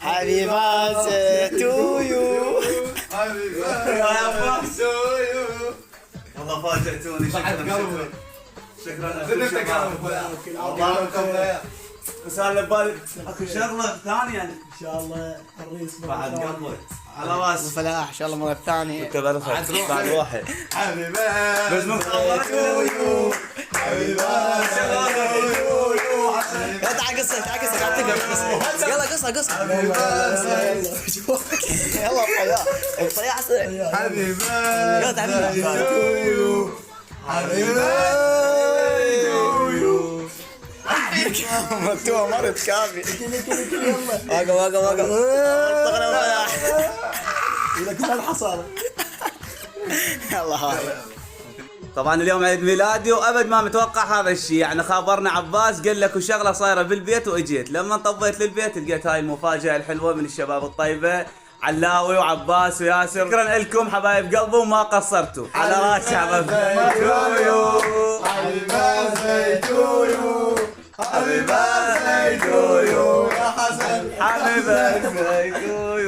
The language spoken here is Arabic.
Happy birthday to you. والله فاجأتوني. شكرا الله. بس انا ببالي اكو شغله ثانيه يعني. ان شاء الله الرئيس بعد قلبي على راسي. فلاح ان شاء الله مرة ثانية. كذا بعد واحد. حبيبي بس من خبرك. لا تعال قصة تعال قصة تعال تقرا. يلا قصة. يلا الصياح حسن. حبيبي يلا تعال. مكتوبة مرة كافي. واقف. اذا كنت الحصانة. يلا هاي. طبعا اليوم عيد ميلادي وابد ما متوقع هذا الشيء، يعني خابرنا عباس قال لك وشغله صايره بالبيت واجيت. لما طبيت للبيت لقيت هاي المفاجاه الحلوه من الشباب الطيبه علاوي وعباس وياسر. شكرا لكم حبايب قلبي وما قصرتوا. على راسي حبايب. حبيبي يا حسن. حبيبي